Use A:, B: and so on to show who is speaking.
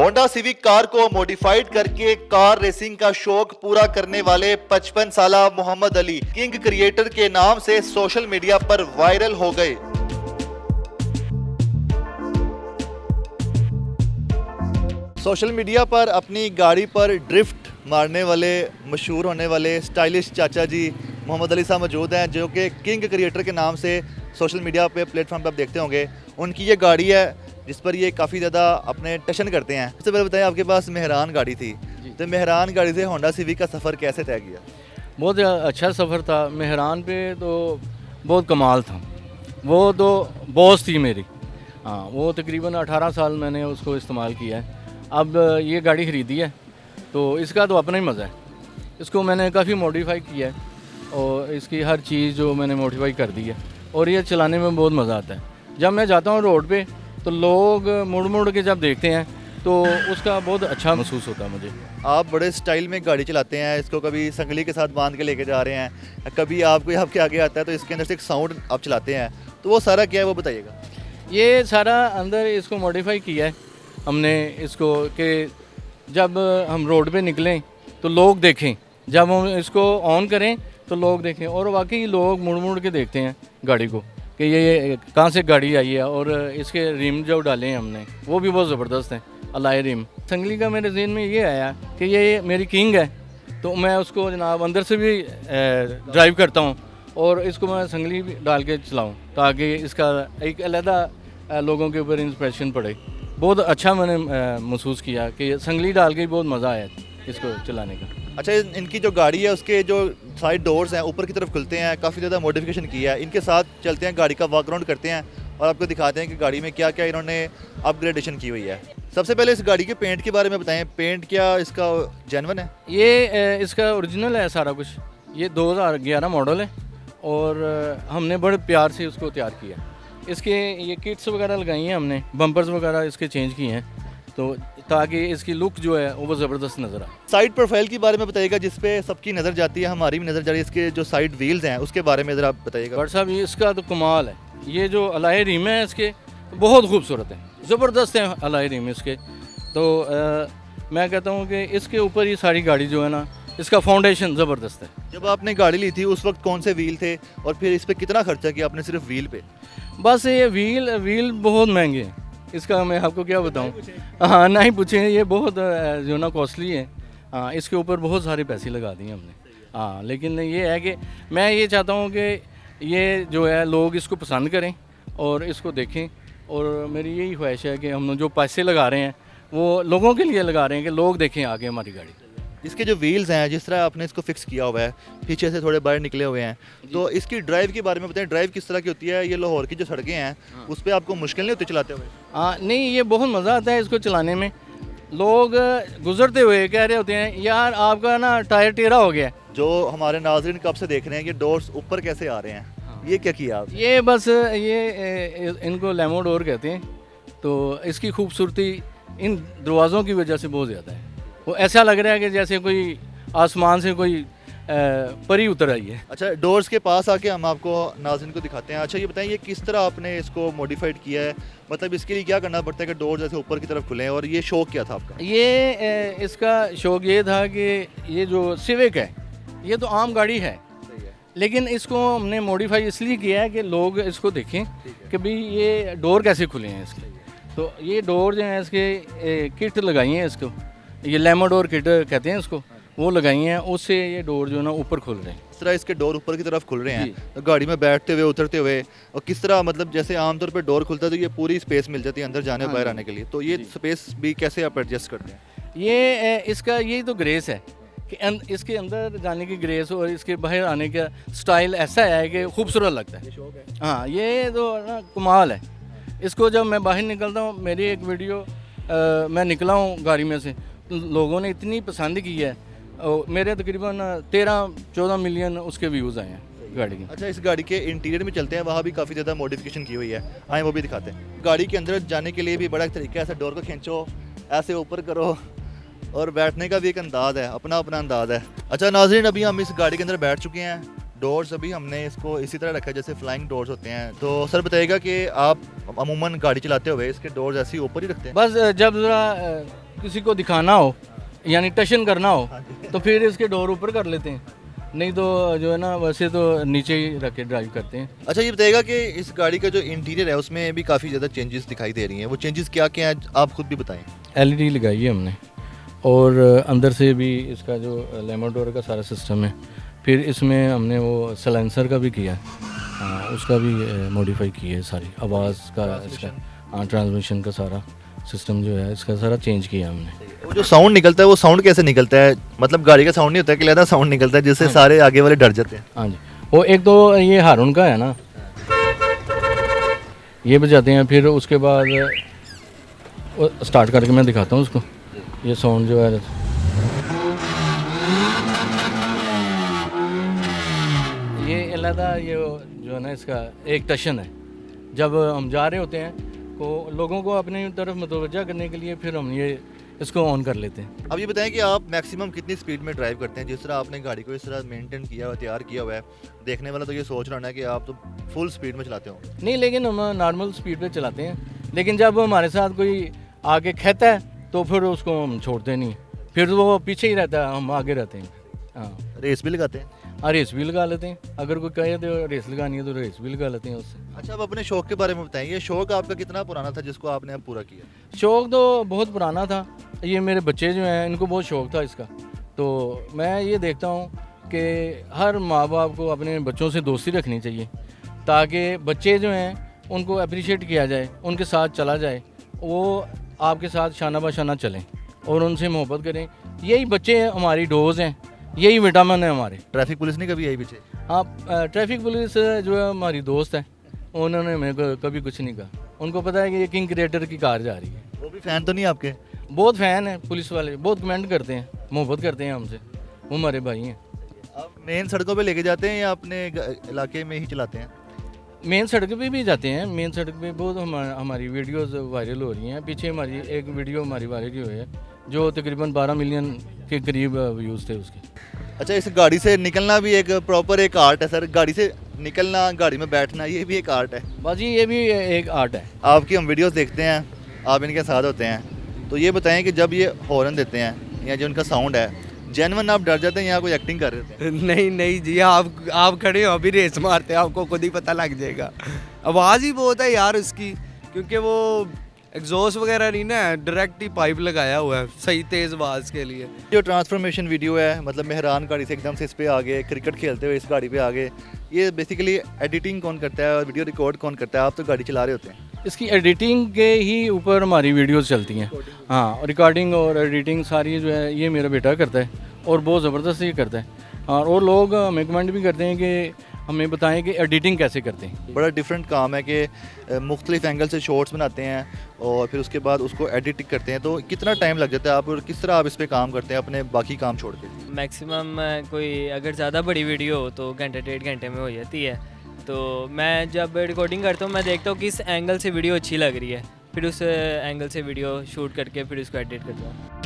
A: Honda civic car को modified करके car racing का शौक पूरा करने वाले 55 साला मोहम्मद अली किंग क्रिएटर के नाम से सोशल मीडिया पर वायरल हो गए। सोशल मीडिया पर अपनी गाड़ी पर ड्रिफ्ट मारने वाले मशहूर होने वाले स्टाइलिश चाचा जी मोहम्मद अली साहब मौजूद हैं, जो कि किंग क्रिएटर के नाम से सोशल मीडिया पे प्लेटफॉर्म पे आप देखते होंगे। उनकी ये गाड़ी है जिस पर ये काफ़ी ज़्यादा अपने टशन करते हैं। सबसे पहले बताएं, आपके पास मेहरान गाड़ी थी, तो मेहरान गाड़ी से होंडा सिविक का सफ़र कैसे तय किया?
B: बहुत अच्छा सफ़र था। मेहरान पे तो बहुत कमाल था। वो तो बॉस थी मेरी। हाँ, वो तकरीबन 18 साल मैंने उसको इस्तेमाल किया है। अब ये गाड़ी ख़रीदी है तो इसका तो अपना ही मज़ा है। इसको मैंने काफ़ी मॉडिफाई किया है और इसकी हर चीज़ जो मैंने मॉडिफाई कर दी है और ये चलाने में बहुत मज़ा आता है। जब मैं जाता हूँ रोड पे तो लोग मुड़ मुड़ के जब देखते हैं तो उसका बहुत अच्छा महसूस होता है मुझे।
A: आप बड़े स्टाइल में गाड़ी चलाते हैं, इसको कभी संगली के साथ बांध के लेके जा रहे हैं, कभी आपको आपके आगे आता है तो इसके अंदर से एक साउंड आप चलाते हैं, तो वो सारा क्या है वो बताइएगा।
B: ये सारा अंदर इसको मॉडिफाई किया है हमने इसको कि जब हम रोड पे निकलें तो लोग देखें, जब हम इसको ऑन करें तो लोग देखें और वाकई लोग मुड़ मुड़ के देखते हैं गाड़ी को कि ये कहाँ से गाड़ी आई है। और इसके रिम जो डाले हैं हमने वो भी बहुत ज़बरदस्त हैं, अलाई रिम। संगली का मेरे ज़हन में ये आया कि ये मेरी किंग है तो मैं उसको जनाब अंदर से भी ड्राइव करता हूँ और इसको मैं संगली भी डाल के चलाऊँ ताकि इसका एक अलग लोगों के ऊपर इंप्रेशन पड़े। बहुत अच्छा मैंने महसूस किया कि संगली डाल के बहुत मज़ा आया इसको चलाने का।
A: अच्छा, इनकी जो गाड़ी है उसके जो साइड डोर्स हैं ऊपर की तरफ खुलते हैं, काफ़ी ज़्यादा मॉडिफिकेशन किया है। इनके साथ चलते हैं, गाड़ी का वॉक अराउंड करते हैं और आपको दिखाते हैं कि गाड़ी में क्या क्या इन्होंने अपग्रेडेशन की हुई है। सबसे पहले इस गाड़ी के पेंट के बारे में बताएं, पेंट क्या इसका जेन्युइन है?
B: ये इसका ओरिजिनल है सारा कुछ। ये 2011 मॉडल है और हमने बड़े प्यार से उसको तैयार किया। इसके ये किट्स वगैरह लगाई हैं हमने, बम्पर्स वगैरह इसके चेंज किए हैं तो ताकि इसकी लुक जो है वो ज़बरदस्त नज़र आए।
A: साइड प्रोफाइल के बारे में बताइएगा जिस पे सबकी नज़र जाती है, हमारी भी नज़र जा रही है। इसके जो साइड व्हील्स हैं उसके बारे में ज़रा आप बताइएगा।
B: बट साहब इसका तो कमाल है। ये जो अलाई रिम है इसके बहुत खूबसूरत है, ज़बरदस्त है अलाई रिम इसके। तो मैं कहता हूँ कि इसके ऊपर ही सारी गाड़ी जो है ना, इसका फाउंडेशन ज़बरदस्त है।
A: जब आपने गाड़ी ली थी उस वक्त कौन से व्हील थे और फिर इस पर कितना खर्चा किया आपने सिर्फ व्हील पे?
B: बस ये व्हील बहुत महंगे हैं, इसका मैं आपको क्या बताऊं। हाँ, नहीं पूछे, ये बहुत जो ना कॉस्टली है। हाँ, इसके ऊपर बहुत सारे पैसे लगा दिए हमने। हाँ, लेकिन ये है कि मैं ये चाहता हूँ कि ये जो है लोग इसको पसंद करें और इसको देखें। और मेरी यही ख्वाहिश है कि हम जो पैसे लगा रहे हैं वो लोगों के लिए लगा रहे हैं कि लोग देखें आगे हमारी गाड़ी।
A: इसके जो व्हील्स हैं, जिस तरह आपने इसको फिक्स किया हुआ है, पीछे से थोड़े बाहर निकले हुए हैं, तो इसकी ड्राइव के बारे में बताएं, ड्राइव किस तरह की होती है? ये लाहौर की जो सड़कें हैं उस पर आपको मुश्किल नहीं होती चलाते हुए?
B: हाँ, नहीं, ये बहुत मज़ा आता है इसको चलाने में। लोग गुजरते हुए कह रहे होते हैं यार आपका ना टायर टेढ़ा हो गया है।
A: जो हमारे नाज़रीन कब से देख रहे हैं कि डोर्स ऊपर कैसे आ रहे हैं, ये क्या किया आप?
B: ये बस ये इनको लेमो डोर कहते हैं। तो इसकी खूबसूरती इन दरवाज़ों की वजह से बहुत ज़्यादा है। वो ऐसा लग रहा है कि जैसे कोई आसमान से कोई परी उतर आई है।
A: अच्छा, डोर्स के पास आके हम आपको नाज़रीन को दिखाते हैं। अच्छा, ये बताएं, ये किस तरह आपने इसको मॉडिफाइड किया है? मतलब इसके लिए क्या करना पड़ता है कि डोर जैसे ऊपर की तरफ खुलें, और ये शौक क्या था आपका?
B: ये इसका शौक ये था कि ये जो सिविक है ये तो आम गाड़ी है, लेकिन इसको हमने मॉडिफाई इसलिए किया है कि लोग इसको देखें कि भाई ये डोर कैसे खुले हैं इसके। तो ये डोर जो है इसके किट लगाई हैं, इसको ये लेमो डोर किट कहते हैं इसको, वो लगाई हैं। उससे ये डोर जो है ना ऊपर खुल रहे हैं।
A: किस तरह इसके डोर ऊपर की तरफ खुल रहे हैं, तो गाड़ी में बैठते हुए उतरते हुए, और किस तरह मतलब जैसे आमतौर पे डोर खुलता है तो ये पूरी स्पेस मिल जाती है अंदर जाने और बाहर आने के लिए, तो ये स्पेस भी कैसे आप एडजस्ट करते हैं?
B: ये इसका यही तो ग्रेस है कि इसके अंदर जाने की ग्रेस और इसके बाहर आने का स्टाइल ऐसा है कि खूबसूरत लगता है। हाँ, ये तो ना कमाल है। इसको जब मैं बाहर निकलता हूँ, मेरी एक वीडियो मैं निकला हूँ गाड़ी में से, लोगों ने इतनी पसंद की है और मेरे तकरीबन 13-14 मिलियन उसके व्यूज़ आए हैं गाड़ी के।
A: अच्छा, इस गाड़ी के इंटीरियर में चलते हैं, वहाँ भी काफ़ी ज़्यादा मॉडिफिकेशन की हुई है, आए वो भी दिखाते हैं। गाड़ी के अंदर जाने के लिए भी बड़ा एक तरीका है, ऐसे डोर को खींचो, ऐसे ऊपर करो, और बैठने का भी एक अंदाज़ है, अपना अपना अंदाज़ है। अच्छा नाज़रीन, अभी हम इस गाड़ी के अंदर बैठ चुके हैं। डोर्स अभी हमने इसको इसी तरह रखा है जैसे फ्लाइंग डोर्स होते हैं। तो सर बताइएगा कि आप अमूमन गाड़ी चलाते हुए इसके डोर्स ऐसे ही ऊपर ही रखते हैं?
B: बस जब ज़रा किसी को दिखाना हो यानी टशन करना हो तो फिर इसके डोर ऊपर कर लेते हैं, नहीं तो जो है ना वैसे तो नीचे ही रख के ड्राइव करते हैं।
A: अच्छा ये बताइएगा कि इस गाड़ी का जो इंटीरियर है उसमें भी काफ़ी ज़्यादा चेंजेस दिखाई दे रही हैं, वो चेंजेस क्या क्या हैं आप खुद भी बताएं।
B: एलईडी लगाई है हमने और अंदर से भी इसका जो लेमन डोर का सारा सिस्टम है, फिर इसमें हमने वो साइलेंसर का भी किया है, हाँ, उसका भी मॉडिफाई की है सारी आवाज़ का इसका, हाँ ट्रांसमिशन का सारा सिस्टम जो है इसका सारा चेंज किया हमने।
A: वो जो साउंड निकलता है वो साउंड कैसे निकलता है, मतलब गाड़ी का साउंड नहीं होता है कि लहदा साउंड निकलता है जिससे सारे आगे वाले डर जाते हैं।
B: हाँ जी, वो एक तो ये हारून का है ना, ये बजाते हैं, फिर उसके बाद वो स्टार्ट करके मैं दिखाता हूँ उसको, ये साउंड जो है ये अलहदा ये जो है ना इसका एक टशन है, जब हम जा रहे होते हैं तो लोगों को अपनी तरफ मुतवज्जा करने के लिए फिर हम ये इसको ऑन कर लेते हैं।
A: अब ये बताएं कि आप मैक्सिमम कितनी स्पीड में ड्राइव करते हैं, जिस तरह आपने गाड़ी को इस तरह मेंटेन किया हुआ तैयार किया हुआ है, देखने वाला तो ये सोच रहा है कि आप तो फुल स्पीड में चलाते हो।
B: नहीं, लेकिन हम नॉर्मल स्पीड पे चलाते हैं, लेकिन जब हमारे साथ कोई आगे खेता है तो फिर उसको हम छोड़ते नहीं, फिर वो पीछे ही रहता है, हम आगे रहते हैं। हाँ,
A: रेस भी लगाते हैं।
B: हाँ रेस भी लगा लेते हैं, अगर कोई कहे तो रेस लगानी है तो रेस भी लगा लेते हैं उससे।
A: अच्छा अब अपने शौक के बारे में बताएं, ये शौक आपका कितना पुराना था जिसको आपने अब पूरा किया।
B: शौक़ तो बहुत पुराना था, ये मेरे बच्चे जो हैं इनको बहुत शौक़ था इसका, तो मैं ये देखता हूँ कि हर माँ बाप को अपने बच्चों से दोस्ती रखनी चाहिए ताकि बच्चे जो हैं उनको अप्रिशिएट किया जाए, उनके साथ चला जाए, वो आपके साथ शाना बशाना चलें और उनसे मोहब्बत करें। यही बच्चे हमारी डोज हैं, यही विटामिन है हमारे।
A: ट्रैफिक पुलिस नहीं कभी आई पीछे?
B: हाँ, ट्रैफिक पुलिस जो है हमारी दोस्त है, उन्होंने मेरे को कभी कुछ नहीं कहा, उनको पता है कि ये किंग क्रिएटर की कार जा रही है।
A: वो भी फ़ैन तो नहीं आपके?
B: बहुत फ़ैन है पुलिस वाले, बहुत कमेंट करते हैं, मोहब्बत करते हैं हमसे, वो हमारे भाई हैं।
A: आप मेन सड़कों पे लेके जाते हैं या अपने इलाके में ही चलाते हैं?
B: मेन सड़क पे भी जाते हैं, मेन सड़क पे बहुत हमारी वीडियोस वायरल हो रही हैं। पीछे हमारी एक वीडियो हमारी वायरल हुई है जो तकरीबन 12 मिलियन के करीब व्यूज़ थे उसके।
A: अच्छा इस गाड़ी से निकलना भी एक प्रॉपर एक आर्ट है सर, गाड़ी से निकलना, गाड़ी में बैठना, ये भी एक आर्ट है।
B: बाजी ये भी एक आर्ट है।
A: आपकी हम वीडियोस देखते हैं, आप इनके साथ होते हैं, तो ये बताएं कि जब ये हॉर्न देते हैं या जो उनका साउंड है, जेन्युइन आप डर जाते हैं या कोई एक्टिंग कर रहे थे?
C: नहीं नहीं जी, आप खड़े हो अभी रेस मारते हैं, आपको खुद ही पता लग जाएगा। आवाज़ ही बहुत है यार उसकी, क्योंकि वो एग्जॉस्ट वगैरह नहीं ना, डायरेक्ट ही पाइप लगाया हुआ है सही तेज़ आवाज़ के लिए।
A: जो ट्रांसफॉर्मेशन वीडियो है, मतलब मेहरान गाड़ी से एकदम से इस पे आ गए, क्रिकेट खेलते हुए इस गाड़ी पे आ गए, ये बेसिकली एडिटिंग कौन करता है और वीडियो रिकॉर्ड कौन करता है? आप तो गाड़ी चला रहे होते हैं।
B: इसकी एडिटिंग के ही ऊपर हमारी वीडियोस चलती हैं। हाँ, रिकॉर्डिंग और एडिटिंग सारी जो है ये मेरा बेटा करता है और बहुत ज़बरदस्त ये करता है। और लोग हमें कमेंट भी करते हैं कि हमें बताएं कि एडिटिंग कैसे करते हैं।
A: बड़ा डिफरेंट काम है कि मुख्तलिफ एंगल से शॉट्स बनाते हैं और फिर उसके बाद उसको एडिट करते हैं, तो कितना टाइम लग जाता है आप और किस तरह आप इस पर काम करते हैं अपने बाकी काम छोड़ के?
D: मैक्सिमम कोई अगर ज़्यादा बड़ी वीडियो हो तो घंटे 1.5 घंटे में हो जाती है। तो मैं जब रिकॉर्डिंग करता हूँ मैं देखता हूँ किस एंगल से वीडियो अच्छी लग रही है, फिर उस एंगल से वीडियो शूट करके फिर उसको एडिट करता हूँ।